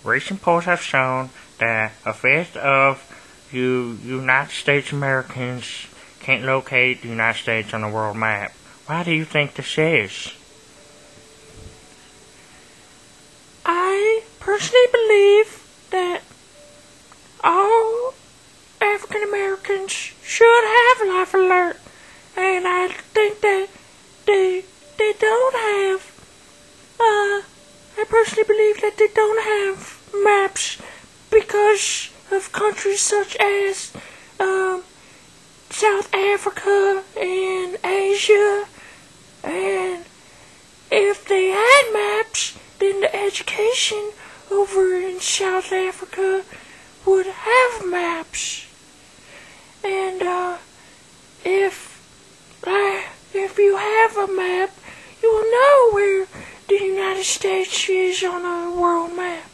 Recent polls have shown that a fifth of United States Americans can't locate the United States on the world map. Why do you think this is? I personally believe that all African Americans should have Life Alert, and I think that they don't have. I personally believe that they don't have maps because of countries such as South Africa and Asia, and if they had maps, then the education over in South Africa would have maps. And if you have a map, you will know where the United States is on a world map.